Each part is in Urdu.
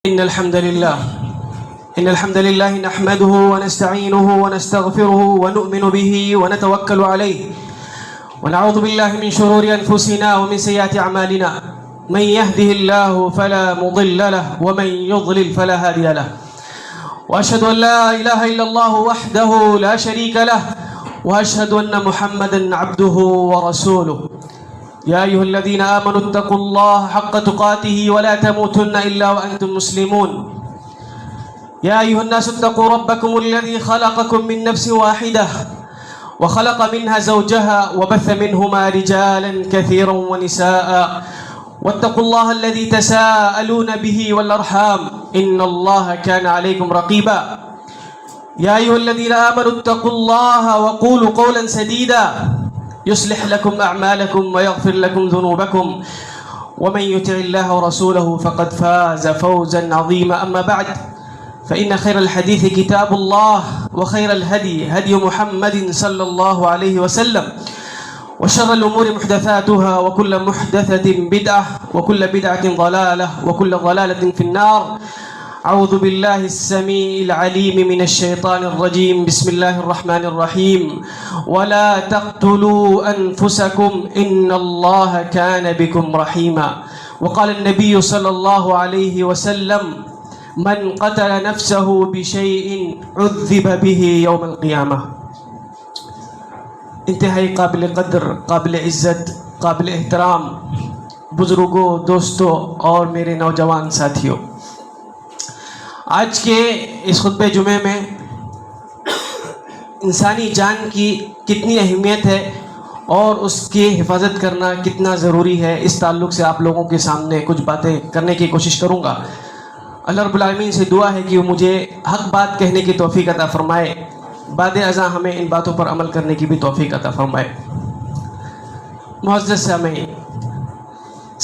إن الحمد لله نحمده ونستعينه ونستغفره ونؤمن به ونتوكل عليه ونعوذ بالله من شرور أنفسنا ومن سيئات أعمالنا من يهده الله فلا مضل له ومن يضلل فلا هادي له وأشهد أن لا إله إلا الله وحده لا شريك له وأشهد أن محمدا عبده ورسوله يا أيها الذين آمنوا اتقوا الله حق تقاته ولا تموتن إلا وأنتم مسلمون يا أيها الناس اتقوا ربكم الذي خلقكم من نفس واحدة وخلق منها زوجها وبث منهما رجالا كثيرا ونساء واتقوا الله الذي تساءلون به والأرحام إن الله كان عليكم رقيبا يا أيها الذين آمنوا اتقوا الله وقولوا قولا سديدا يصلح لكم أعمالكم ويغفر لكم ذنوبكم ومن يطع الله ورسوله فقد فاز فوزا عظيما أما بعد فإن خير الحديث كتاب الله وخير الهدي هدي محمد صلى الله عليه وسلم وشر الأمور محدثاتها وكل محدثة بدعة وكل بدعة ضلالة وكل ضلالة في النار أعوذ بالله السميع العليم من الشيطان الرجيم بسم الله الرحمن الرحيم ولا تقتلوا أنفسكم إن الله كان بكم رحيما وقال النبي صلى الله عليه وسلم من قتل نفسه بشيء عذب به يوم القيامة انتہائی قابل قدر قابل عزت قابل احترام بزرگوں دوستوں اور میرے نوجوان ساتھیوں، آج کے اس خطبہ جمعے میں انسانی جان کی کتنی اہمیت ہے اور اس کی حفاظت کرنا کتنا ضروری ہے، اس تعلق سے آپ لوگوں کے سامنے کچھ باتیں کرنے کی کوشش کروں گا۔ اللہ رب العالمین سے دعا ہے کہ وہ مجھے حق بات کہنے کی توفیق عطا فرمائے، بعد ازاں ہمیں ان باتوں پر عمل کرنے کی بھی توفیق عطا فرمائے۔ معزز سامعین،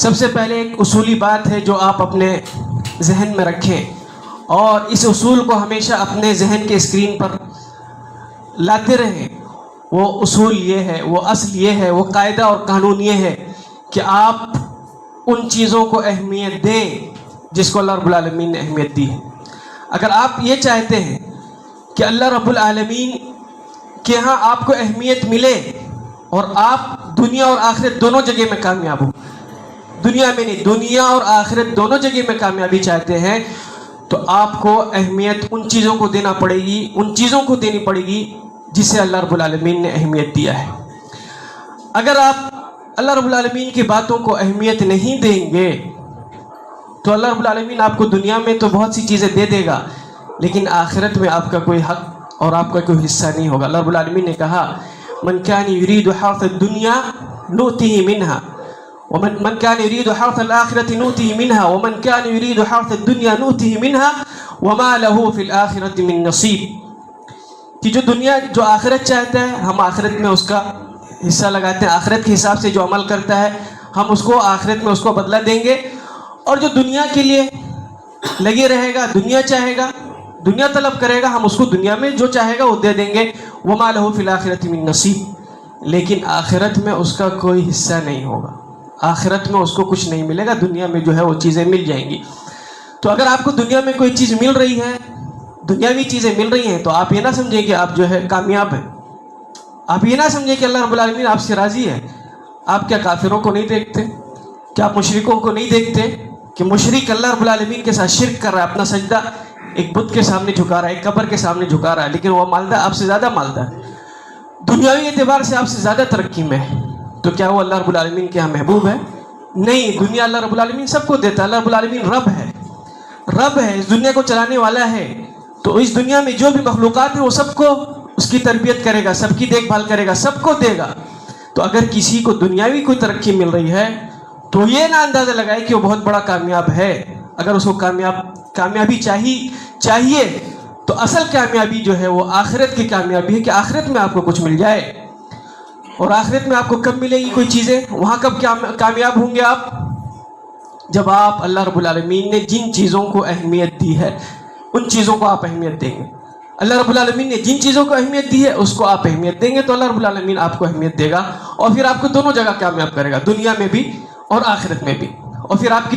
سب سے پہلے ایک اصولی بات ہے جو آپ اپنے ذہن میں رکھیں اور اس اصول کو ہمیشہ اپنے ذہن کے اسکرین پر لاتے رہیں۔ وہ اصول یہ ہے، وہ اصل یہ ہے، وہ قاعدہ اور قانون یہ ہے کہ آپ ان چیزوں کو اہمیت دیں جس کو اللہ رب العالمین نے اہمیت دی ہے۔ اگر آپ یہ چاہتے ہیں کہ اللہ رب العالمین کے ہاں آپ کو اہمیت ملے اور آپ دنیا اور آخرت دونوں جگہ میں کامیاب ہو، دنیا میں نہیں، دنیا اور آخرت دونوں جگہ میں کامیابی چاہتے ہیں، تو آپ کو اہمیت ان چیزوں کو دینا پڑے گی، ان چیزوں کو دینی پڑے گی جسے اللہ رب العالمین نے اہمیت دیا ہے۔ اگر آپ اللہ رب العالمین کی باتوں کو اہمیت نہیں دیں گے تو اللہ رب العالمین آپ کو دنیا میں تو بہت سی چیزیں دے دے گا، لیکن آخرت میں آپ کا کوئی حق اور آپ کا کوئی حصہ نہیں ہوگا۔ اللہ رب العالمین نے کہا من کان یرید حرث الدنیا نؤتہ منہا ومن كان يريد حرث الآخرة نؤته منها ومن كان يريد حرث الدنيا نؤته منها وما له في الآخرة من نصيب، کہ جو دنیا جو آخرت چاہتا ہے ہم آخرت میں اس کا حصہ لگاتے ہیں، آخرت کے حساب سے جو عمل کرتا ہے ہم اس کو آخرت میں اس کو بدلہ دیں گے، اور جو دنیا کے لیے لگے رہے گا، دنیا چاہے گا، دنیا طلب کرے گا، ہم اس کو دنیا میں جو چاہے گا وہ دے دیں گے۔ وما له في الآخرة من نصیب، لیکن آخرت میں اس کا کوئی حصہ نہیں ہوگا، آخرت میں اس کو کچھ نہیں ملے گا، دنیا میں جو ہے وہ چیزیں مل جائیں گی۔ تو اگر آپ کو دنیا میں کوئی چیز مل رہی ہے، دنیاوی چیزیں مل رہی ہیں، تو آپ یہ نہ سمجھیں کہ آپ جو ہے کامیاب ہیں، آپ یہ نہ سمجھیں کہ اللہ رب العالمین آپ سے راضی ہے۔ آپ کیا کافروں کو نہیں دیکھتے؟ کیا آپ مشرکوں کو نہیں دیکھتے کہ مشرک اللہ رب العالمین کے ساتھ شرک کر رہا ہے، اپنا سجدہ ایک بت کے سامنے جھکا رہا ہے، ایک قبر کے سامنے جھکا رہا ہے، لیکن وہ مالدہ آپ سے زیادہ مالدہ ہے، دنیاوی اعتبار سے آپ سے زیادہ ترقی میں ہے، تو کیا وہ اللہ رب العالمین کے ہاں محبوب ہے؟ نہیں، دنیا اللہ رب العالمین سب کو دیتا ہے۔ اللہ رب العالمین رب ہے، رب ہے، اس دنیا کو چلانے والا ہے، تو اس دنیا میں جو بھی مخلوقات ہیں وہ سب کو اس کی تربیت کرے گا، سب کی دیکھ بھال کرے گا، سب کو دے گا۔ تو اگر کسی کو دنیاوی کوئی ترقی مل رہی ہے تو یہ نہ اندازہ لگائے کہ وہ بہت بڑا کامیاب ہے۔ اگر اس کو کامیابی چاہیے تو اصل کامیابی جو ہے وہ آخرت کی کامیابی ہے، کہ آخرت میں آپ کو کچھ مل جائے۔ اور آخرت میں آپ کو کب ملے گی کوئی چیزیں؟ وہاں کب کامیاب ہوں گے آپ؟ جب آپ اللہ رب العالمین نے جن چیزوں کو اہمیت دی ہے ان چیزوں کو آپ اہمیت دیں گے۔ اللہ رب العالمین نے جن چیزوں کو اہمیت دی ہے اس کو آپ اہمیت دیں گے تو اللہ رب العالمین آپ کو اہمیت دے گا، اور پھر آپ کو دونوں جگہ کامیاب کرے گا، دنیا میں بھی اور آخرت میں بھی۔ اور پھر آپ کی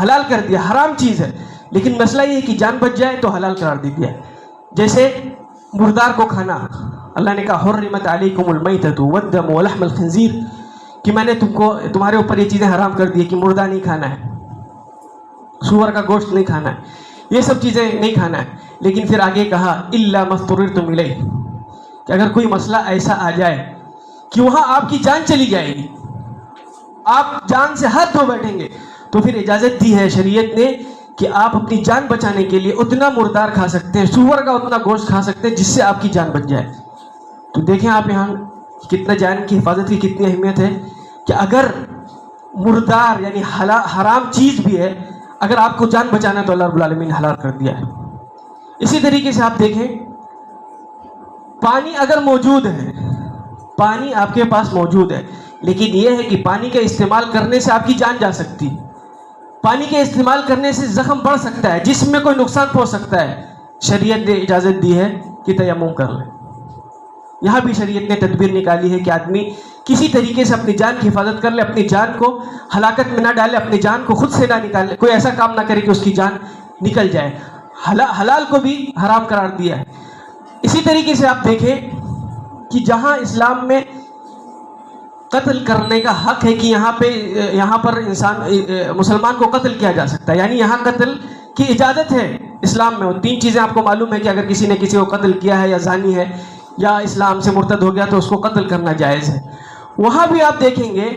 حلال کر دیا، حرام چیز ہے، لیکن مسئلہ یہ ہے کہ جان بچ جائے تو حلال قرار دے دیا. جیسے مردار کو کھانا، اللہ نے کہا حرمت علیکم المیتۃ والدم ولحم الخنزیر، کہ میں نے تمہارے اوپر یہ چیزیں حرام کر دی کہ مردہ نہیں کھانا ہے، سور کا گوشت نہیں کھانا ہے، یہ سب چیزیں نہیں کھانا ہے. لیکن پھر آگے کہا الا ما اضطررتم الیہ، کہ اگر کوئی مسئلہ ایسا آ جائے کہ وہاں آپ کی جان چلی جائے گی، آپ جان سے ہاتھ دھو بیٹھیں گے، تو پھر اجازت دی ہے شریعت نے کہ آپ اپنی جان بچانے کے لیے اتنا مردار کھا سکتے ہیں، سور کا اتنا گوشت کھا سکتے ہیں جس سے آپ کی جان بچ جائے. تو دیکھیں آپ یہاں کتنا جان کی حفاظت کی کتنی اہمیت ہے، کہ اگر مردار یعنی حرام چیز بھی ہے، اگر آپ کو جان بچانا ہے تو اللہ رب العالمین حلال کر دیا ہے. اسی طریقے سے آپ دیکھیں پانی اگر موجود ہے، پانی آپ کے پاس موجود ہے، لیکن یہ ہے کہ پانی کا استعمال کرنے سے آپ کی جان جا سکتی، پانی کے استعمال کرنے سے زخم بڑھ سکتا ہے، جسم میں کوئی نقصان پہنچ سکتا ہے. شریعت نے اجازت دی ہے کہ تیمم کر لیں. یہاں بھی شریعت نے تدبیر نکالی ہے کہ آدمی کسی طریقے سے اپنی جان کی حفاظت کر لے، اپنی جان کو ہلاکت میں نہ ڈالے، اپنی جان کو خود سے نہ نکالے، کوئی ایسا کام نہ کرے کہ اس کی جان نکل جائے. حلال کو بھی حرام قرار دیا ہے. اسی طریقے سے آپ دیکھیں کہ جہاں اسلام میں قتل کرنے کا حق ہے، کہ یہاں پر مسلمان کو قتل کیا جا سکتا ہے، یعنی یہاں قتل کی اجازت ہے اسلام میں. وہ 3 چیزیں آپ کو معلوم ہے کہ اگر کسی نے کسی کو قتل کیا ہے، یا زانی ہے، یا اسلام سے مرتد ہو گیا، تو اس کو قتل کرنا جائز ہے. وہاں بھی آپ دیکھیں گے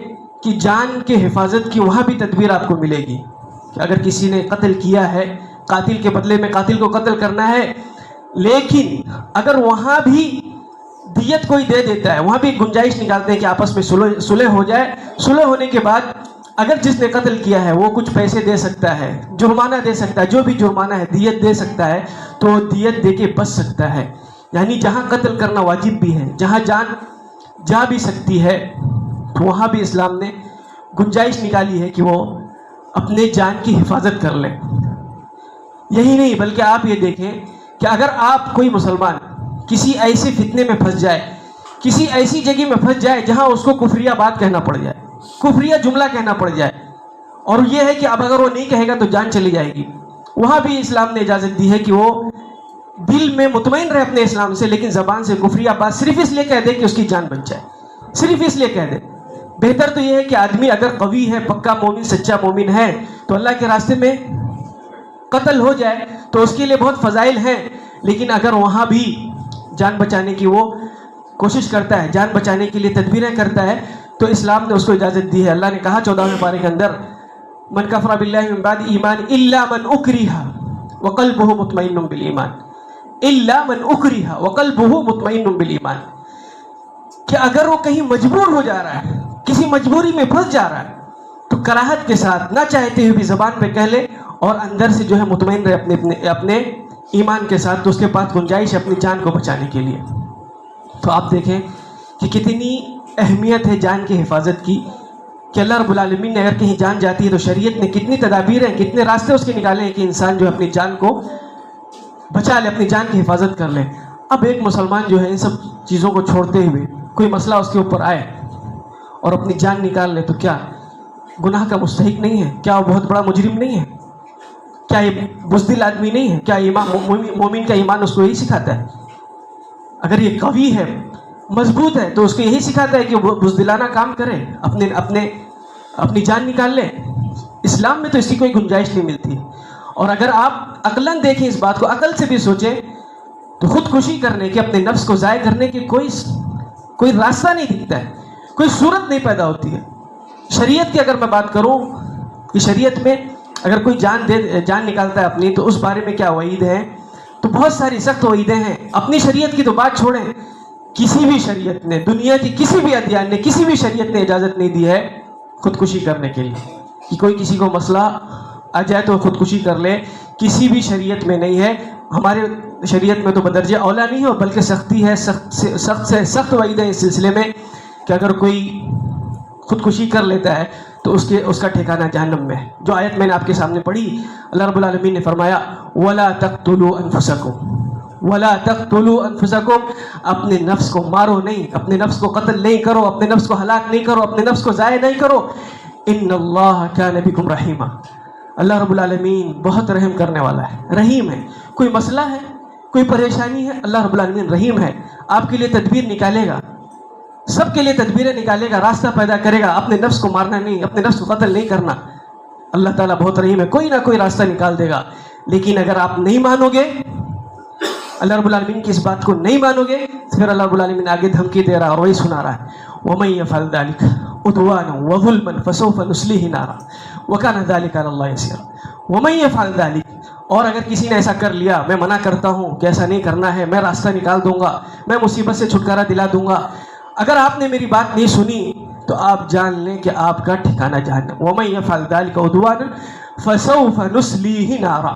کہ جان کے حفاظت کی وہاں بھی تدبیر آپ کو ملے گی، کہ اگر کسی نے قتل کیا ہے، قاتل کے بدلے میں قاتل کو قتل کرنا ہے، لیکن اگر وہاں بھی دیت کوئی دے دیتا ہے، وہاں بھی گنجائش نکالتے ہیں کہ آپس میں صلح ہو جائے. صلح ہونے کے بعد اگر جس نے قتل کیا ہے وہ کچھ پیسے دے سکتا ہے، جرمانہ دے سکتا ہے، جو بھی جرمانہ ہے دیت دے سکتا ہے، تو دیت دے کے بچ سکتا ہے. یعنی جہاں قتل کرنا واجب بھی ہے، جہاں جان جا بھی سکتی ہے، تو وہاں بھی اسلام نے گنجائش نکالی ہے کہ وہ اپنے جان کی حفاظت کر لیں. یہی نہیں بلکہ آپ یہ دیکھیں کہ اگر آپ کوئی مسلمان کسی ایسے فتنے میں پھنس جائے، کسی ایسی جگہ میں پھنس جائے جہاں اس کو کفریہ بات کہنا پڑ جائے، کفریہ جملہ کہنا پڑ جائے، اور یہ ہے کہ اب اگر وہ نہیں کہے گا تو جان چلی جائے گی، وہاں بھی اسلام نے اجازت دی ہے کہ وہ دل میں مطمئن رہے اپنے اسلام سے، لیکن زبان سے کفریہ بات صرف اس لیے کہہ دے کہ اس کی جان بچ جائے، صرف اس لیے کہہ دے. بہتر تو یہ ہے کہ آدمی اگر قوی ہے، پکا مومن، سچا مومن ہے، تو اللہ کے راستے میں قتل ہو جائے تو اس کے لیے بہت فضائل ہیں. لیکن اگر وہاں بھی جان بچانے کی وہ کوشش کرتا ہے، جان بچانے کے لیے تدبیریں کرتا ہے، تو اسلام نے اس کو اجازت دی ہے. اللہ نے کہا 14ویں پارے کے اندر من کفر باللہ من بعد ایمان الا من اکرہ وقلبہ مطمئن بالایمان، الا من اکرہ وقلبہ مطمئن بالایمان، کہ اگر وہ کہیں مجبور ہو جا رہا ہے، کسی مجبوری میں پھنس جا رہا ہے، تو کراہت کے ساتھ، نہ چاہتے ہوئے بھی زبان پہ کہہ لے اور اندر سے جو ہے مطمئن رہے اپنے ایمان کے ساتھ، تو اس کے پاس گنجائش ہے اپنی جان کو بچانے کے لیے. تو آپ دیکھیں کہ کتنی اہمیت ہے جان کی حفاظت کی، کہ اللہ رب العالمین نے اگر کہیں جان جاتی ہے تو شریعت نے کتنی تدابیر ہیں، کتنے راستے اس کے نکالے ہیں کہ انسان جو اپنی جان کو بچا لے، اپنی جان کی حفاظت کر لے. اب ایک مسلمان جو ہے ان سب چیزوں کو چھوڑتے ہوئے کوئی مسئلہ اس کے اوپر آئے اور اپنی جان نکال لے، تو کیا گناہ کا مستحق نہیں ہے؟ کیا وہ بہت بڑا مجرم نہیں ہے؟ کیا یہ بزدل آدمی نہیں ہے؟ کیا مومن کا ایمان اس کو یہی سکھاتا ہے؟ اگر یہ قوی ہے، مضبوط ہے، تو اس کو یہی سکھاتا ہے کہ وہ بزدلانہ کام کرے، اپنی جان نکال لے. اسلام میں تو اس کی کوئی گنجائش نہیں ملتی. اور اگر آپ عقلاً دیکھیں اس بات کو، عقل سے بھی سوچیں، تو خودکشی کرنے کے، اپنے نفس کو ضائع کرنے کے کوئی راستہ نہیں دکھتا ہے، کوئی صورت نہیں پیدا ہوتی ہے. شریعت کی اگر میں بات کروں کہ شریعت میں اگر کوئی جان نکالتا ہے اپنی، تو اس بارے میں کیا وعید ہے؟ تو بہت ساری سخت وعیدیں ہیں. اپنی شریعت کی تو بات چھوڑیں، کسی بھی شریعت نے، دنیا کی کسی بھی ادیان نے، کسی بھی شریعت نے اجازت نہیں دی ہے خودکشی کرنے کے لیے، کہ کوئی کسی کو مسئلہ آ جائے تو خودکشی کر لے. کسی بھی شریعت میں نہیں ہے. ہمارے شریعت میں تو بدرجہ اولا نہیں ہو، بلکہ سختی ہے، سخت سے سخت وعید ہے اس سلسلے میں، کہ اگر کوئی خودکشی کر لیتا ہے تو اس کا ٹھکانہ جہنم میں ہے. جو آیت میں نے آپ کے سامنے پڑھی، اللہ رب العالمین نے فرمایا وَلَا تَقْتُلُوا أَنفُسَكُمْ وَلَا تَقْتُلُوا أَنفُسَكُمْ، اپنے نفس کو مارو نہیں، اپنے نفس کو قتل نہیں کرو، اپنے نفس کو ہلاک نہیں کرو، اپنے نفس کو ضائع نہیں کرو. إِنَّ اللَّهَ كَانَ بِكُمْ رَحِيمًا، اللہ رب العالمین بہت رحم کرنے والا ہے، رحیم ہے. کوئی مسئلہ ہے، کوئی پریشانی ہے، اللہ رب العالمین رحیم ہے، آپ کے لیے تدبیر نکالے گا، سب کے لیے تدبیریں نکالے گا، راستہ پیدا کرے گا. اپنے نفس کو مارنا نہیں، اپنے نفس کو قتل نہیں کرنا. اللہ تعالیٰ بہت رحیم ہے، کوئی نہ کوئی راستہ نکال دے گا. لیکن اگر آپ نہیں مانو گے، اللہ رب العالمین کی اس بات کو نہیں مانو گے، پھر اللہ رب العالمین آگے دھمکی دے رہا اور وہی سنا رہا ہے وَمَن يَفْعَلْ ذَلِكَ عُدْوَانًا وَظُلْمًا فَسَوْفَ نُصْلِيهِ نَارًا وَكَانَ ذَلِكَ عَلَى اللَّهِ يَسِيرًا. وَمَن يَفْعَلْ ذَلِكَ، اور اگر کسی نے ایسا کر لیا، میں منع کرتا ہوں کہ ایسا نہیں کرنا ہے، میں راستہ نکال دوں گا، میں مصیبت سے چھٹکارا دلا دوں گا. اگر آپ نے میری بات نہیں سنی تو آپ جان لیں کہ آپ کا ٹھکانہ جہنم. وَمَن يَفْعَلْ ذَلِكَ عُدْوَانًا فَسَوْفَ نُصْلِيهِ نَارًا،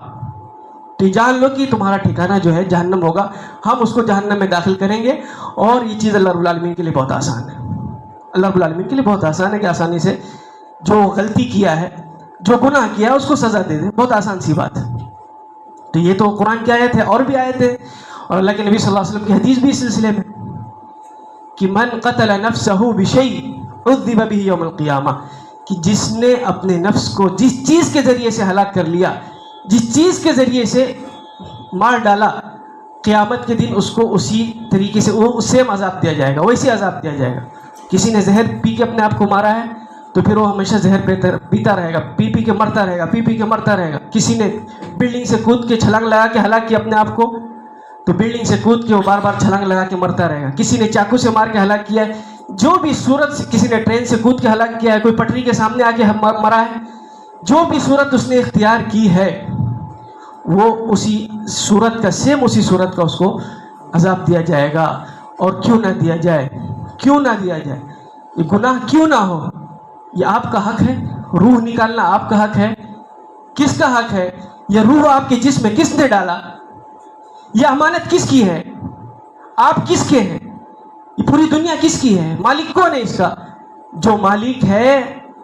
تو جان لو کہ تمہارا ٹھکانہ جو ہے جہنم ہوگا، ہم اس کو جہنم میں داخل کریں گے. اور یہ چیز اللہ رب العالمین کے لیے بہت آسان ہے. اللہ رب العالمین کے لیے بہت آسان ہے کہ آسانی سے جو غلطی کیا ہے، جو گناہ کیا ہے، اس کو سزا دے دیں. بہت آسان سی بات ہے. تو یہ تو قرآن کی آیت ہے، اور بھی آیت ہے، اور اللہ کے نبی صلی اللہ علیہ وسلم کی حدیث بھی اس سلسلے میں کہ من قتل نفسہ بشیء عذب بہ یوم القیامہ، کہ جس نے اپنے نفس کو جس چیز کے ذریعے سے ہلاک کر لیا، جس چیز کے ذریعے سے مار ڈالا، قیامت کے دن اس کو اسی طریقے سے وہ سیم عذاب دیا جائے گا، ویسے عذاب دیا جائے گا. کسی نے زہر پی کے اپنے آپ کو مارا ہے تو پھر وہ ہمیشہ زہر پیتا رہے گا، پی کے مرتا رہے گا، پی کے مرتا رہے گا. کسی نے بلڈنگ سے کود کے چھلانگ لگا کے ہلاک کیا اپنے آپ کو، تو بلڈنگ سے کود کے وہ بار بار چھلانگ لگا کے مرتا رہے گا. کسی نے چاقو سے مار کے ہلاک کیا ہے، جو بھی صورت، کسی نے ٹرین سے کود کے ہلاک کیا ہے، کوئی پٹری کے سامنے آ کے مرا ہے، جو بھی صورت اس نے اختیار کی ہے وہ اسی صورت کا، سیم اسی صورت کا اس کو عذاب دیا جائے گا. اور کیوں نہ دیا جائے، کیوں نہ دیا جائے، یہ گناہ کیوں نہ ہو، یہ آپ کا حق ہے. روح نکالنا آپ کا حق ہے. کس کا حق ہے؟ یہ روح آپ کے جسم میں کس نے ڈالا؟ یہ امانت کس کی ہے؟ آپ کس کے ہیں؟ یہ پوری دنیا کس کی ہے؟ مالک کون ہے اس کا؟ جو مالک ہے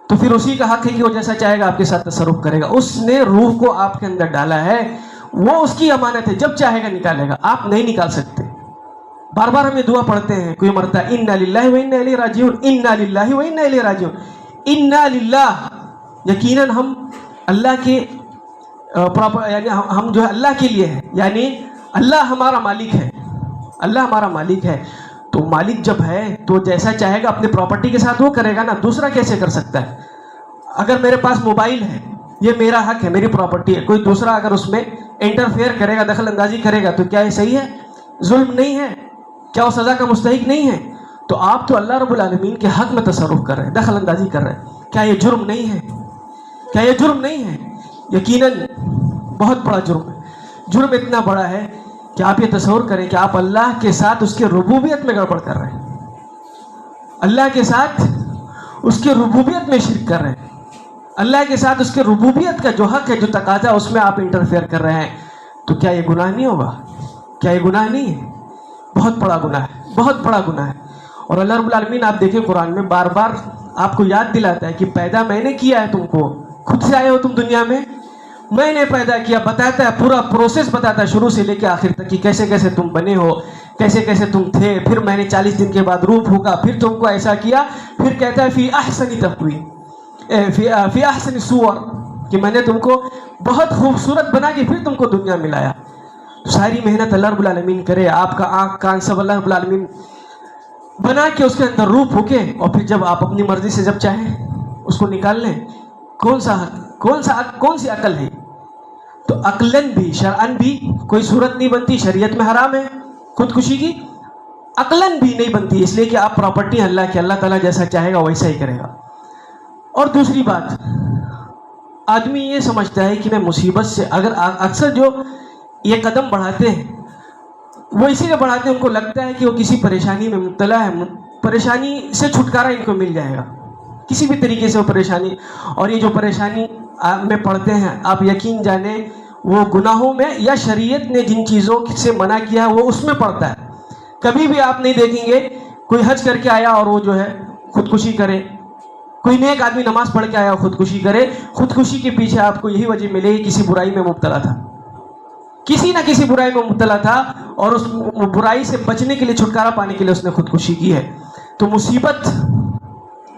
تو پھر اسی کا حق ہے کہ وہ جیسا چاہے گا آپ کے ساتھ تصرف کرے گا. اس نے روح کو آپ کے اندر ڈالا ہے، وہ اس کی امانت ہے، جب چاہے گا نکالے گا، آپ نہیں نکال سکتے. بار بار ہمیں دعا پڑھتے ہیں، کوئی مرتا ہے انا للہ و انا الیہ راجعون، انا للہ و انا الیہ راجعون. انا للہ، یقیناً ہم اللہ کے یعنی ہم جو ہے اللہ کے لیے ہے، یعنی اللہ ہمارا مالک ہے، اللہ ہمارا مالک ہے. تو مالک جب ہے تو جیسا چاہے گا اپنے پراپرٹی کے ساتھ وہ کرے گا نا. دوسرا کیسے کر سکتا ہے؟ اگر میرے پاس موبائل ہے، یہ میرا حق ہے، میری پراپرٹی ہے، کوئی دوسرا اگر اس میں انٹرفیئر کرے گا، دخل اندازی کرے گا، تو کیا یہ صحیح ہے؟ ظلم نہیں ہے؟ کیا وہ سزا کا مستحق نہیں ہے؟ تو آپ تو اللہ رب العالمین کے حق میں تصرف کر رہے ہیں، دخل اندازی کر رہے ہیں. کیا یہ جرم نہیں ہے؟ کیا یہ جرم نہیں ہے؟ یقیناً بہت بڑا جرم ہے. جرم اتنا بڑا ہے کہ آپ یہ تصور کریں کہ آپ اللہ کے ساتھ اس کے ربوبیت میں گڑبڑ کر رہے ہیں، اللہ کے ساتھ اس کے ربوبیت میں شرک کر رہے ہیں، اللہ کے ساتھ اس کے ربوبیت کا جو حق ہے، جو تقاضا، اس میں آپ انٹرفیئر کر رہے ہیں. تو کیا یہ گناہ نہیں ہوگا؟ کیا یہ گناہ نہیں ہے؟ بہت بڑا گناہ ہے، بہت بڑا گناہ ہے. اور اللہ رب العالمین آپ دیکھیں قرآن میں بار بار آپ کو یاد دلاتا ہے کہ پیدا میں نے کیا ہے تم کو، خود سے آئے ہو تم دنیا میں نے پیدا کیا. بتاتا ہے، پورا پروسیس بتاتا ہے شروع سے لے کے آخر تک کہ کیسے کیسے تم بنے ہو، کیسے کیسے تم تھے. پھر میں نے 40 دن کے بعد روح پھونکا، پھر تم کو ایسا کیا. پھر کہتا ہے فی احسن تقویم، فی احسن صور، کہ میں نے تم کو بہت خوبصورت بنا کے پھر تم کو دنیا ملایا. ساری محنت اللہ رب العالمین کرے، آپ کا آنکھ کان سب اللہ رب العالمین بنا کے اس کے اندر روح پھونکے، اور پھر جب آپ اپنی مرضی سے جب چاہیں اس کو نکال لیں. کون سی عقل ہے؟ تو عقلاً بھی شرعاً بھی کوئی صورت نہیں بنتی. شریعت میں حرام ہے خودکشی کی، عقلاً بھی نہیں بنتی، اس لیے کہ آپ پراپرٹی اللہ کی، اللہ تعالیٰ جیسا چاہے گا ویسا ہی کرے گا. اور دوسری بات، آدمی یہ سمجھتا ہے کہ میں مصیبت سے، اگر اکثر جو یہ قدم بڑھاتے ہیں وہ اسی لیے بڑھاتے ہیں، ان کو لگتا ہے کہ وہ کسی پریشانی میں مبتلا ہے، پریشانی سے چھٹکارا ان کو مل جائے گا کسی بھی طریقے سے وہ پریشانی. اور یہ جو پریشانی میں پڑھتے ہیں، آپ یقین جانیں وہ گناہوں میں یا شریعت نے جن چیزوں سے منع کیا ہے وہ اس میں پڑتا ہے. کبھی بھی آپ نہیں دیکھیں گے کوئی حج کر کے آیا اور وہ جو ہے خودکشی کرے، کوئی نیک آدمی نماز پڑھ کے آیا اور خودکشی کرے. خودکشی کے پیچھے آپ کو یہی وجہ ملے گی، کسی برائی میں مبتلا تھا، کسی نہ کسی برائی میں مبتلا تھا، اور اس برائی سے بچنے کے لیے، چھٹکارا پانے کے لیے اس نے خودکشی کی ہے. تو مصیبت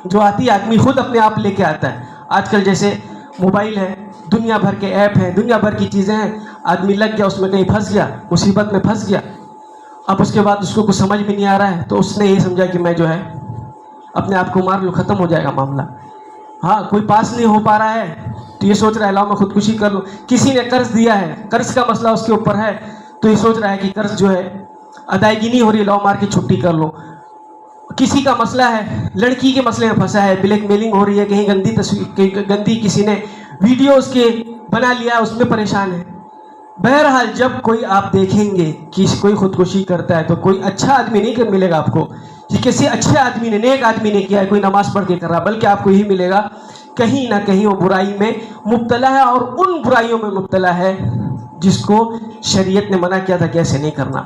جو آتی ہے آدمی خود اپنے آپ لے کے آتا ہے. آج کل جیسے موبائل ہے، دنیا بھر کے ایپ ہیں, دنیا بھر کی چیزیں ہیں. آدمی لگ گیا اس میں, کہیں پھنس گیا, مصیبت میں پھنس گیا. اب اس کے بعد اس کو کچھ سمجھ بھی نہیں آ رہا ہے, تو اس نے یہ سمجھا کہ میں جو ہے اپنے آپ کو مار لوں, ختم ہو جائے گا معاملہ. ہاں, کوئی پاس نہیں ہو پا رہا ہے تو یہ سوچ رہا ہے لاؤ میں خودکشی کر لوں. کسی نے قرض دیا ہے, قرض کا مسئلہ اس کے اوپر ہے, تو یہ سوچ رہا ہے کہ قرض جو ہے ادائیگی نہیں ہو رہی, لاؤ مار کے چھٹی کر لو. کسی کا مسئلہ ہے, لڑکی کے مسئلے میں پھنسا ہے, بلیک میلنگ ہو رئی ہے, کہیں گندی تصویر, گندی کسی نے ویڈیوز کے بنا لیا, اس میں پریشان ہے. بہرحال جب کوئی آپ دیکھیں گے کہ کوئی خودکشی کرتا ہے تو کوئی اچھا آدمی نہیں ملے گا آپ کو کہ کسی اچھے آدمی نے, نیک آدمی نے کیا ہے, کوئی نماز پڑھ کے کر رہا, بلکہ آپ کو یہی ملے گا کہیں نہ کہیں وہ برائی میں مبتلا ہے, اور ان برائیوں میں مبتلا ہے جس کو شریعت نے منع کیا تھا کہ ایسے نہیں کرنا.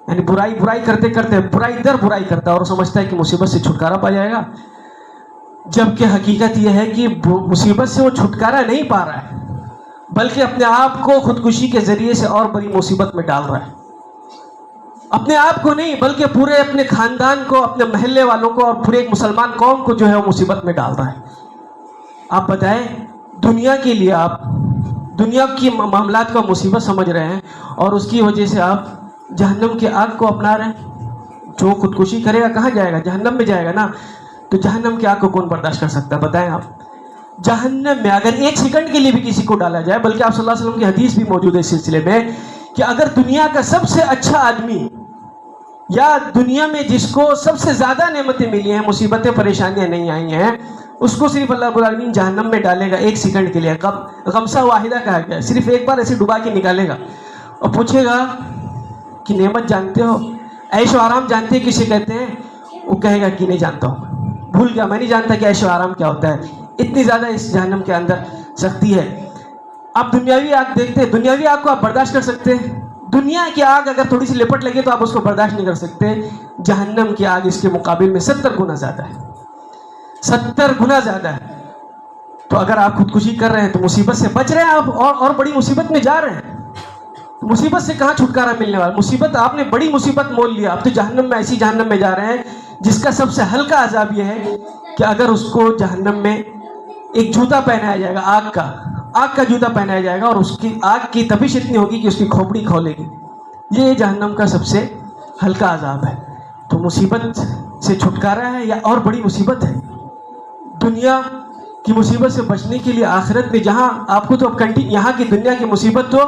یعنی برائی کرتے کرتے برائی در برائی کرتا ہے اور سمجھتا ہے کہ مصیبت سے چھٹکارا پا جائے گا, جبکہ حقیقت یہ ہے کہ مصیبت سے وہ چھٹکارا نہیں پا رہا ہے, بلکہ اپنے آپ کو خودکشی کے ذریعے سے اور بڑی مصیبت میں ڈال رہا ہے. اپنے آپ کو نہیں بلکہ پورے اپنے خاندان کو, اپنے محلے والوں کو اور پورے ایک مسلمان قوم کو جو ہے وہ مصیبت میں ڈال رہا ہے. آپ بتائیں, دنیا کے لیے آپ دنیا کی معاملات کو مصیبت سمجھ رہے ہیں اور اس کی وجہ سے آپ جہنم کی آگ کو اپنا رہے ہیں. جو خودکشی کرے گا کہاں جائے گا؟ جہنم میں جائے گا نا. تو جہنم کی آگ کو کون برداشت کر سکتا ہے بتائیں آپ؟ جہنم میں اگر ایک سیکنڈ کے لیے بھی کسی کو ڈالا جائے, بلکہ آپ صلی اللہ علیہ وسلم کی حدیث بھی موجود ہے اس سلسلے میں کہ اگر دنیا کا سب سے اچھا آدمی یا دنیا میں جس کو سب سے زیادہ نعمتیں ملی ہیں, مصیبتیں پریشانیاں نہیں آئی ہیں, اس کو صرف اللہ رب العالمین جہنم میں ڈالے گا ایک سیکنڈ کے لیے. غمسہ واحدہ کہا گیا, صرف ایک بار ایسے ڈبا کے نکالے گا اور پوچھے گا کہ نعمت جانتے ہو, عیش و آرام جانتے ہیں کسے کہتے ہیں؟ وہ کہے گا کہ نہیں جانتا ہوں, بھول گیا, میں نہیں جانتا کہ عیش و آرام کیا ہوتا ہے. اتنی زیادہ اس جہنم کے اندر سختی ہے. آپ دنیاوی آگ دیکھتے ہیں, دنیاوی آگ کو آپ برداشت کر سکتے ہیں؟ دنیا کی آگ اگر تھوڑی سی لپٹ لگے تو آپ اس کو برداشت نہیں کر سکتے. جہنم کی آگ اس کے مقابل میں 70 گنا زیادہ ہے, 70 گنا زیادہ ہے. تو اگر آپ خودکشی کر رہے ہیں تو مصیبت سے بچ رہے ہیں آپ, اور بڑی مصیبت میں جا رہے ہیں. مصیبت سے کہاں چھٹکارا ملنے والا؟ مصیبت, آپ نے بڑی مصیبت مول لیا. اب تو جہنم میں, ایسی جہنم میں جا رہے ہیں جس کا سب سے ہلکا عذاب یہ ہے کہ اگر اس کو جہنم میں ایک جوتا پہنایا جائے گا, آگ کا جوتا پہنایا جائے گا, اور اس کی آگ کی تپش اتنی ہوگی کہ اس کی کھوپڑی کھولے گی. یہ جہنم کا سب سے ہلکا عذاب ہے. تو مصیبت سے چھٹکارا ہے یا اور بڑی مصیبت ہے؟ دنیا کی مصیبت سے بچنے کے لیے آخرت میں, جہاں آپ کو تو اب یہاں کی دنیا کی مصیبت تو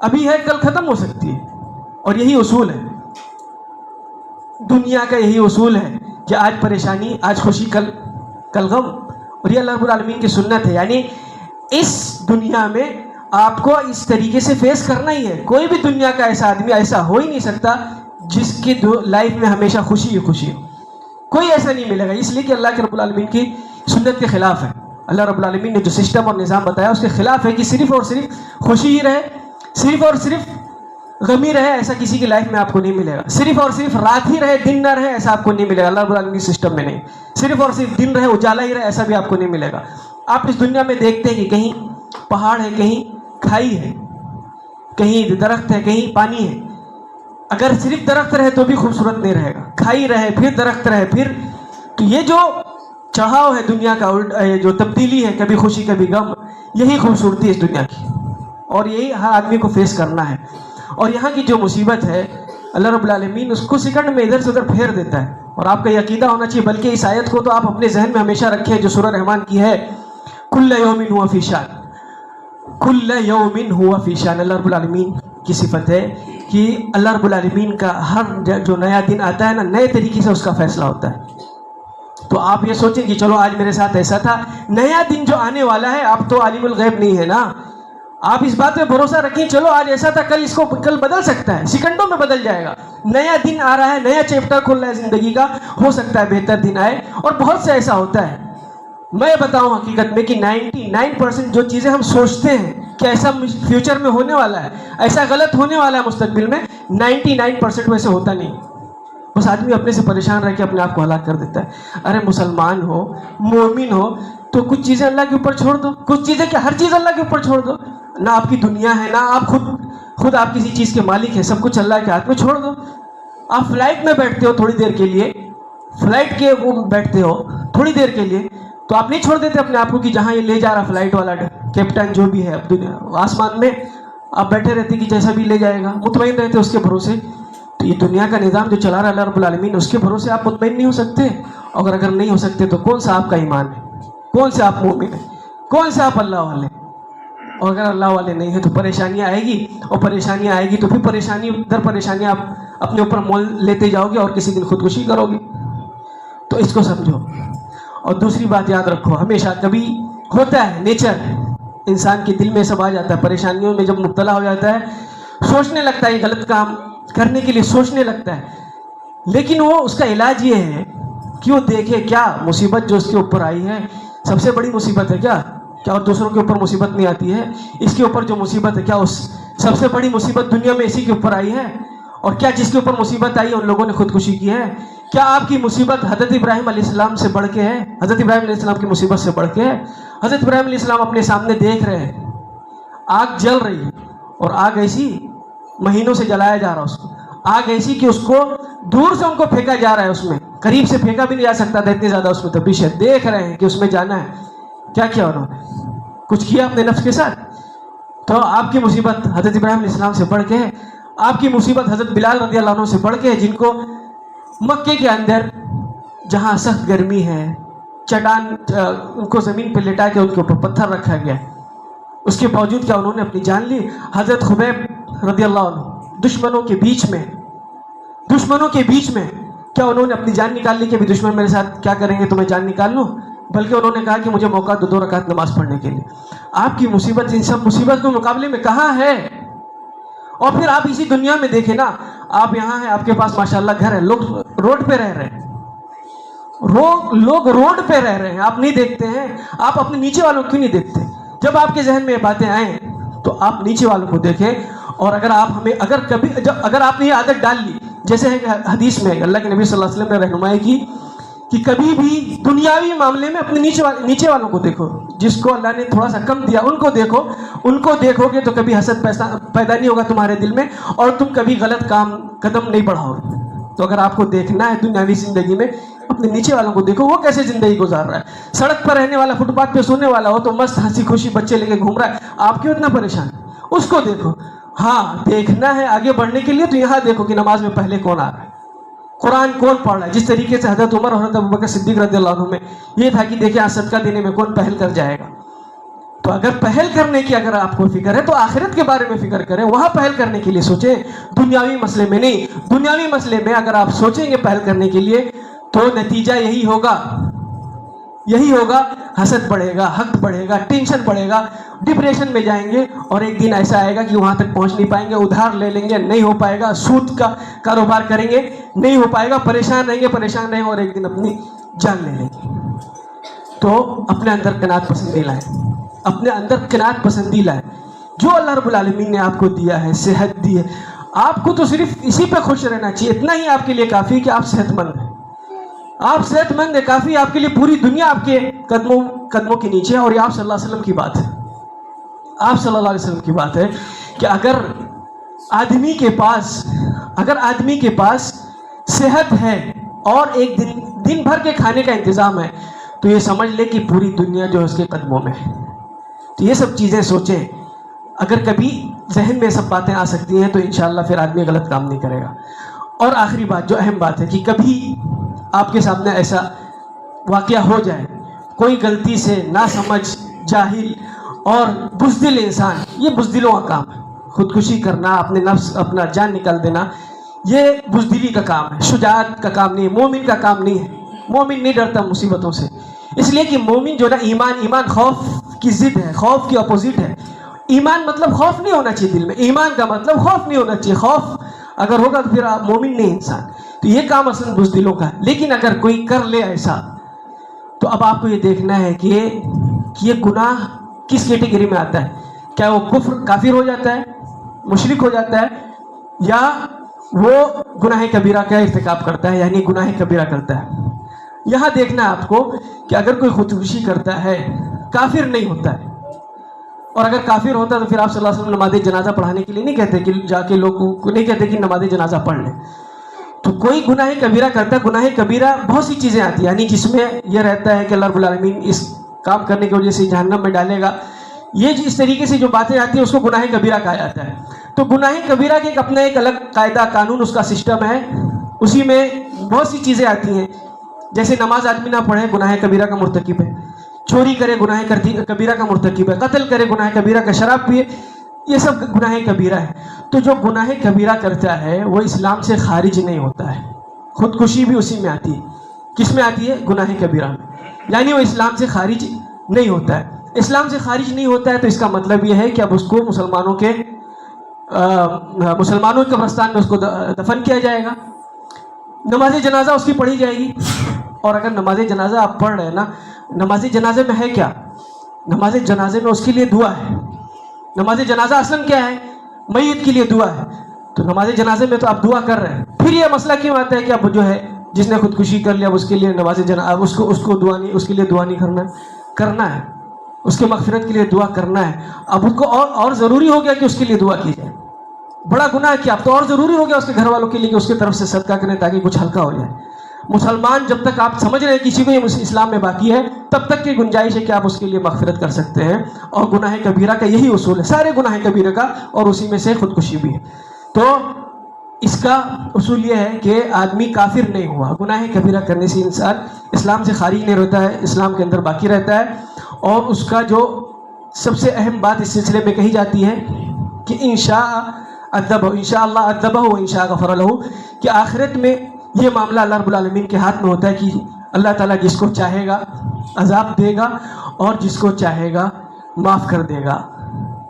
ابھی ہے, کل ختم ہو سکتی ہے. اور یہی اصول ہے دنیا کا, یہی اصول ہے کہ آج پریشانی, آج خوشی, کل غم. اور یہ اللہ رب العالمین کی سنت ہے. یعنی اس دنیا میں آپ کو اس طریقے سے فیس کرنا ہی ہے. کوئی بھی دنیا کا ایسا آدمی ایسا ہو ہی نہیں سکتا جس کی لائف میں ہمیشہ خوشی ہی خوشی ہو. کوئی ایسا نہیں ملے گا, اس لیے کہ اللہ کے رب العالمین کی سنت کے خلاف ہے. اللہ رب العالمین نے جو سسٹم اور نظام بتایا اس کے خلاف ہے کہ صرف اور صرف خوشی ہی رہے, صرف اور صرف غمی رہے, ایسا کسی کی لائف میں آپ کو نہیں ملے گا. صرف اور صرف رات ہی رہے, دن نہ رہے, ایسا آپ کو نہیں ملے گا. اللہ رب العالمین کے سسٹم میں نہیں. صرف اور صرف دن رہے, اجالا ہی رہے, ایسا بھی آپ کو نہیں ملے گا. آپ اس دنیا میں دیکھتے ہیں کہ کہیں پہاڑ ہے, کہیں کھائی ہے, کہیں درخت ہے, کہیں پانی ہے. اگر صرف درخت رہے تو بھی خوبصورت نہیں رہے گا, کھائی رہے پھر درخت رہے پھر. تو یہ جو چڑھاؤ ہے دنیا کا, جو تبدیلی ہے, کبھی خوشی کبھی غم, یہی خوبصورتی ہے اس دنیا کی, اور یہی ہر آدمی کو فیس کرنا ہے. اور یہاں کی جو مصیبت ہے اللہ رب العالمین اس کو سیکنڈ میں ادھر سے ادھر پھیر دیتا ہے. اور آپ کا یہ عقیدہ ہونا چاہیے, بلکہ اس آیت کو تو آپ اپنے ذہن میں ہمیشہ رکھیں جو سورہ رحمان کی ہے, کل یوم ہوا فی شان, کل یوم ہوا فی شان. اللہ رب العالمین کی صفت ہے کہ اللہ رب العالمین کا ہر جو نیا دن آتا ہے نا, نئے طریقے سے اس کا فیصلہ ہوتا ہے. تو آپ یہ سوچیں کہ چلو آج میرے ساتھ ایسا تھا, نیا دن جو آنے والا ہے, آپ تو عالم الغیب نہیں ہے نا, آپ اس بات پہ بھروسہ رکھیں چلو آج ایسا تھا, کل اس کو کل بدل سکتا ہے, سیکنڈوں میں بدل جائے گا. نیا دن آ رہا ہے, نیا چیپٹر کھل رہا ہے زندگی کا, ہو سکتا ہے بہتر دن آئے. اور بہت سے ایسا ہوتا ہے. میں بتاؤں حقیقت میں کہ 99% جو چیزیں ہم سوچتے ہیں کہ ایسا فیوچر میں ہونے والا ہے, ایسا غلط ہونے والا ہے مستقبل میں, 99% ویسے ہوتا نہیں. بس آدمی اپنے سے پریشان رہ کے اپنے آپ کو ہلاک کر دیتا ہے. ارے مسلمان ہو, مومن ہو, تو کچھ چیزیں اللہ کے اوپر چھوڑ دو, کچھ چیزیں کہ ہر چیز اللہ کے اوپر چھوڑ دو. نہ آپ کی دنیا ہے, نہ آپ خود آپ کسی چیز کے مالک ہیں, سب کچھ اللہ کے ہاتھ میں چھوڑ دو. آپ فلائٹ میں بیٹھتے ہو تھوڑی دیر کے لیے, فلائٹ کے وہ بیٹھتے ہو تھوڑی دیر کے لیے, تو آپ نہیں چھوڑ دیتے اپنے آپ کو کہ جہاں یہ لے جا رہا فلائٹ والا کیپٹن جو بھی ہے اب دنیا آسمان میں، آپ بیٹھے رہتے کہ جیسا بھی لے جائے گا، مطمئن رہتے اس کے بھروسے. تو یہ دنیا کا نظام جو چلا رہا ہے اللہ رب العالمین، اس کے بھروسے آپ مطمئن نہیں ہو سکتے. اور اگر نہیں ہو سکتے تو کون سا آپ کا ایمان ہے، کون سے آپ مومن ہیں، کون سے آپ اللہ والے. اور اگر اللہ والے نہیں ہیں تو پریشانیاں آئے گی، اور پریشانیاں آئے گی تو پھر پریشانی در پریشانیاں آپ اپنے اوپر مول لیتے جاؤ گے اور کسی دن خودکشی کرو گے. تو اس کو سمجھو. اور دوسری بات یاد رکھو، ہمیشہ کبھی ہوتا ہے نیچر انسان کے دل میں سب آ جاتا ہے، پریشانیوں میں جب مبتلا ہو جاتا ہے سوچنے لگتا ہے یہ غلط کام کرنے کے لیے سوچنے لگتا ہے. لیکن وہ اس کا علاج یہ ہے کہ وہ دیکھے کیا مصیبت جو اس کے اوپر آئی ہے سب سے بڑی مصیبت ہے کیا اور دوسروں کے اوپر مصیبت نہیں آتی ہے. اس کے اوپر جو مصیبت ہے کیا اس سب سے بڑی مصیبت دنیا میں اسی کے اوپر آئی ہے. اور کیا جس کے اوپر مصیبت آئی ہے ان لوگوں نے خودکشی کی ہے؟ کیا آپ کی مصیبت حضرت ابراہیم علیہ السلام سے بڑھ کے ہے؟ حضرت ابراہیم علیہ السلام کی مصیبت سے بڑھ کے ہے؟ حضرت ابراہیم علیہ السلام اپنے سامنے دیکھ رہے ہیں آگ جل رہی ہے، اور آگ ایسی مہینوں سے جلایا جا رہا اس کو، آگ ایسی کہ اس کو دور سے ان کو پھینکا جا رہا ہے، اس میں قریب سے پھینکا بھی نہیں جا سکتا تھا اتنی زیادہ اس میں تپش ہے. دیکھ رہے ہیں کہ اس میں جانا ہے. کیا کیا انہوں نے؟ کچھ کیا اپنے نفس کے ساتھ؟ تو آپ کی مصیبت حضرت ابراہیم علیہ السلام سے بڑھ کے ہے. آپ کی مصیبت حضرت بلال رضی اللہ عنہ سے بڑھ کے ہے، جن کو مکے کے اندر جہاں سخت گرمی ہے چٹان ان کو زمین پہ لٹا کے ان کے اوپر پتھر رکھا گیا، اس کے باوجود کیا انہوں نے اپنی جان لی. حضرت خبیب رضی اللہ عنہ دشمنوں کے بیچ میں کیا انہوں نے اپنی جان نکال لی کہ بھی دشمن میرے ساتھ کیا کریں گے تو میں جان نکال لوں؟ بلکہ انہوں نے کہا کہ مجھے موقع دو 2 رکعت نماز پڑھنے کے لیے. آپ کی مصیبت ان سب مصیبت کے مقابلے میں کہاں ہے؟ اور پھر آپ اسی دنیا میں دیکھیں نا، آپ یہاں ہیں، آپ کے پاس ماشاءاللہ گھر ہے، لوگ روڈ پہ رہ رہے ہیں، لوگ روڈ پہ رہ رہے ہیں، آپ نہیں دیکھتے ہیں؟ آپ اپنے نیچے والوں کیوں نہیں دیکھتے؟ جب آپ کے ذہن میں یہ باتیں آئیں تو آپ نیچے والوں کو دیکھیں. اور اگر آپ نے یہ عادت ڈال لی، جیسے حدیث میں اللہ کے نبی صلی اللہ علیہ وسلم نے رہنمائی کی کہ کبھی بھی دنیاوی معاملے میں اپنے نیچے والوں کو دیکھو، جس کو اللہ نے تھوڑا سا کم دیا ان کو دیکھو گے تو کبھی حسد پیدا نہیں ہوگا تمہارے دل میں، اور تم کبھی غلط قدم نہیں بڑھاؤ گے. تو اگر آپ کو دیکھنا ہے دنیاوی زندگی میں، اپنے نیچے والوں کو دیکھو وہ کیسے زندگی گزار رہا ہے. سڑک پر رہنے والا، فٹ پاتھ پہ سونے والا ہو تو مست ہنسی خوشی بچے لے کے گھوم رہا ہے، آپ کیوں اتنا پریشان؟ اس کو دیکھو. ہاں دیکھنا ہے آگے بڑھنے کے لیے تو یہاں دیکھو کہ نماز میں پہلے کون آ رہا ہے، قرآن کون پڑھ رہا ہے. جس طریقے سے حضرت عمر اور حضرت ابوبکر صدیق رضی اللہ عنہ میں یہ تھا کہ دیکھیں صدقہ دینے میں کون پہل کر جائے گا. تو اگر پہل کرنے کی اگر آپ کو فکر ہے تو آخرت کے بارے میں فکر کریں، وہاں پہل کرنے کے لیے سوچیں، دنیاوی مسئلے میں نہیں. دنیاوی مسئلے میں اگر آپ سوچیں گے پہل کرنے کے لیے تو نتیجہ یہی ہوگا، حسد بڑھے گا، حقد بڑھے گا، ٹینشن بڑھے گا، ڈپریشن میں جائیں گے، اور ایک دن ایسا آئے گا کہ وہاں تک پہنچ نہیں پائیں گے، ادھار لے لیں گے نہیں ہو پائے گا، سود کا کاروبار کریں گے نہیں ہو پائے گا، پریشان رہیں گے اور ایک دن اپنی جان لے لیں گے. تو اپنے اندر قناعت پسندی لائیں. جو اللہ رب العالمین نے آپ کو دیا ہے، صحت دی ہے، آپ کو تو صرف اسی پہ خوش رہنا چاہیے. اتنا ہی آپ کے لیے کافی کہ آپ صحت مند ہیں، آپ صحت مند ہیں، کافی آپ کے لیے. پوری دنیا آپ کے قدموں کے نیچے ہے. اور یہ آپ صلی اللہ علیہ وسلم کی بات ہے، آپ صلی اللہ علیہ وسلم کی بات ہے کہ اگر آدمی کے پاس صحت ہے اور ایک دن بھر کے کھانے کا انتظام ہے تو یہ سمجھ لے کہ پوری دنیا جو ہے اس کے قدموں میں ہے. تو یہ سب چیزیں سوچیں. اگر کبھی ذہن میں سب باتیں آ سکتی ہیں تو انشاءاللہ پھر آدمی غلط کام نہیں کرے گا. اور آخری بات جو اہم بات ہے کہ کبھی آپ کے سامنے ایسا واقعہ ہو جائے، کوئی غلطی سے ناسمجھ، جاہل اور بزدل انسان، یہ بزدلوں کا کام ہے، خودکشی کرنا، اپنے نفس اپنا جان نکال دینا، یہ بزدلی کا کام ہے، شجاعت کا کام نہیں ہے، مومن کا کام نہیں ہے. مومن نہیں ڈرتا مصیبتوں سے، اس لیے کہ مومن جو نا ایمان خوف کی ضد ہے، خوف کی اپوزٹ ہے. ایمان مطلب خوف نہیں ہونا چاہیے دل میں، ایمان کا مطلب خوف نہیں ہونا چاہیے. خوف اگر ہوگا تو پھر آپ مومن نہیں انسان. تو یہ کام اصل بزدلوں کا ہے. لیکن اگر کوئی کر لے ایسا تو اب آپ کو یہ دیکھنا ہے کہ یہ گناہ کس کیٹیگری میں آتا ہے. کیا وہ کافر ہو جاتا ہے، مشرک ہو جاتا ہے، یا وہ گناہ کبیرہ کا ارتکاب کرتا ہے، یعنی گناہ کبیرہ کرتا ہے. یہاں دیکھنا ہے آپ کو کہ اگر کوئی خودکشی کرتا ہے کافر نہیں ہوتا ہے. اور اگر کافر ہوتا تو پھر آپ صلی اللہ علیہ وسلم نماز جنازہ پڑھانے کے لیے نہیں کہتے کہ جا کے لوگوں کو نہیں کہتے کہ نماز جنازہ پڑھ لیں. تو کوئی گناہ کبیرہ کرتا ہے، گناہ کبیرہ بہت سی چیزیں آتی ہیں، یعنی جس میں یہ رہتا ہے کہ اللہ رب العالمین اس کام کرنے کی وجہ سے جہنم میں ڈالے گا، یہ اس طریقے سے جو باتیں آتی ہیں اس کو گناہ کبیرہ کہا جاتا ہے۔ تو گناہ کبیرہ کے اپنا ایک الگ قاعدہ قانون اس کا سسٹم ہے، اسی میں بہت سی چیزیں آتی ہیں، جیسے نماز آدمی نہ پڑھے گناہ کبیرہ کا مرتکب ہے، چوری کرے گناہ کبیرہ کا مرتکب ہے، قتل کرے گناہ کبیرہ کا، شراب پیے، یہ سب گناہ کبیرہ ہے۔ تو جو گناہ کبیرہ کرتا ہے وہ اسلام سے خارج نہیں ہوتا ہے، خودکشی بھی اسی میں آتی ہے۔ کس میں آتی ہے؟ گناہ کبیرہ میں، یعنی وہ اسلام سے خارج نہیں ہوتا ہے۔ اسلام سے خارج نہیں ہوتا ہے تو اس کا مطلب یہ ہے کہ اب اس کو مسلمانوں کے قبرستان میں اس کو دفن کیا جائے گا، نماز جنازہ اس کی پڑھی جائے گی۔ اور اگر نماز جنازہ آپ پڑھ رہے ہیں نا، نماز جنازے میں ہے کیا؟ نماز جنازے میں اس کے لیے دعا ہے۔ نماز جنازہ اصلاً کیا ہے؟ میت کے لیے دعا ہے۔ تو نماز جنازے میں تو آپ دعا کر رہے ہیں، پھر یہ مسئلہ کیوں آتا ہے کہ اب جو ہے جس نے خودکشی کر لیا اس کے لیے نماز جنازہ اس کے لیے دعا نہیں کرنا ہے، اس کے مغفرت کے لیے دعا کرنا ہے۔ اب اس کو اور ضروری ہو گیا کہ اس کے لیے دعا کی جائے، بڑا گناہ کیا، اب تو اور ضروری ہو گیا اس کے گھر والوں کے لیے کہ اس کی طرف سے صدقہ کریں تاکہ کچھ ہلکا ہو جائے۔ مسلمان جب تک آپ سمجھ رہے ہیں کسی کو یہ اسلام میں باقی ہے، تب تک کی گنجائش ہے کہ آپ اس کے لیے مغفرت کر سکتے ہیں۔ اور گناہ کبیرہ کا یہی اصول ہے، سارے گناہ کبیرہ کا، اور اسی میں سے خودکشی بھی ہے۔ تو اس کا اصول یہ ہے کہ آدمی کافر نہیں ہوا، گناہ کبیرہ کرنے سے انسان اسلام سے خارج نہیں رہتا ہے، اسلام کے اندر باقی رہتا ہے۔ اور اس کا جو سب سے اہم بات اس سلسلے میں کہی جاتی ہے کہ انشاء اللہ عذبہ و انشاء غفر لہ، کہ آخرت میں یہ معاملہ اللہ رب العالمین کے ہاتھ میں ہوتا ہے کہ اللہ تعالیٰ جس کو چاہے گا عذاب دے گا اور جس کو چاہے گا معاف کر دے گا،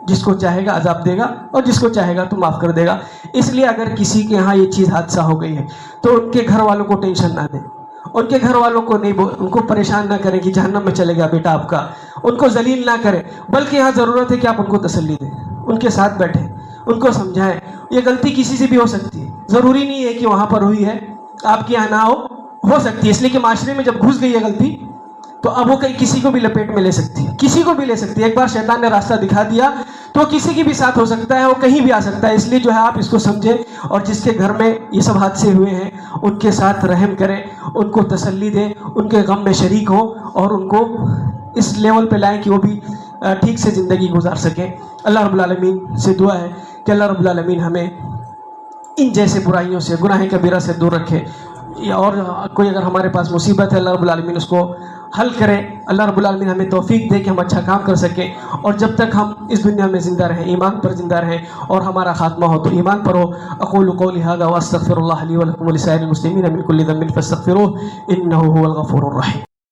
جس کو چاہے گا عذاب دے گا اور جس کو چاہے گا تو معاف کر دے گا۔ اس لیے اگر کسی کے ہاں یہ چیز حادثہ ہو گئی ہے تو ان کے گھر والوں کو ٹینشن نہ دیں، ان کے گھر والوں کو ان کو پریشان نہ کریں کہ جہنم میں چلے گا بیٹا آپ کا، ان کو ذلیل نہ کریں، بلکہ یہاں ضرورت ہے کہ آپ ان کو تسلی دیں، ان کے ساتھ بیٹھیں، ان کو سمجھائیں۔ یہ غلطی کسی سے بھی ہو سکتی ہے، ضروری نہیں ہے کہ وہاں پر ہوئی ہے آپ کے یہاں نہ ہو سکتی ہے، اس لیے کہ معاشرے میں جب گھس گئی ہے غلطی تو اب وہ کسی کو بھی لپیٹ میں لے سکتی ہے، کسی کو بھی لے سکتی ہے۔ ایک بار شیطان نے راستہ دکھا دیا تو کسی کی بھی ساتھ ہو سکتا ہے، وہ کہیں بھی آ سکتا ہے۔ اس لیے جو ہے آپ اس کو سمجھیں، اور جس کے گھر میں یہ سب حادثے ہوئے ہیں ان کے ساتھ رحم کریں، ان کو تسلی دیں، ان کے غم میں شریک ہوں، اور ان کو اس لیول پہ لائیں کہ وہ بھی ٹھیک سے زندگی گزار سکیں۔ اللہ رب العالمین سے دعا ہے کہ اللہ رب العالمین ہمیں ان جیسے برائیوں سے، گناہ کبیرہ سے دور رکھے، اور کوئی اگر ہمارے پاس مصیبت ہے اللہ رب العالمین اس کو حل کرے۔ اللہ رب العالمین ہمیں توفیق دے کہ ہم اچھا کام کر سکیں، اور جب تک ہم اس دنیا میں زندہ رہیں، ایمان پر زندہ رہیں، اور ہمارا خاتمہ ہو تو ایمان پر ہو۔ اقول قولی ھذا واستغفر اللہ لی ولکم ولسائر المسلمین من کل ذنب فاستغفروہ انہ هو الغفور الرحیم۔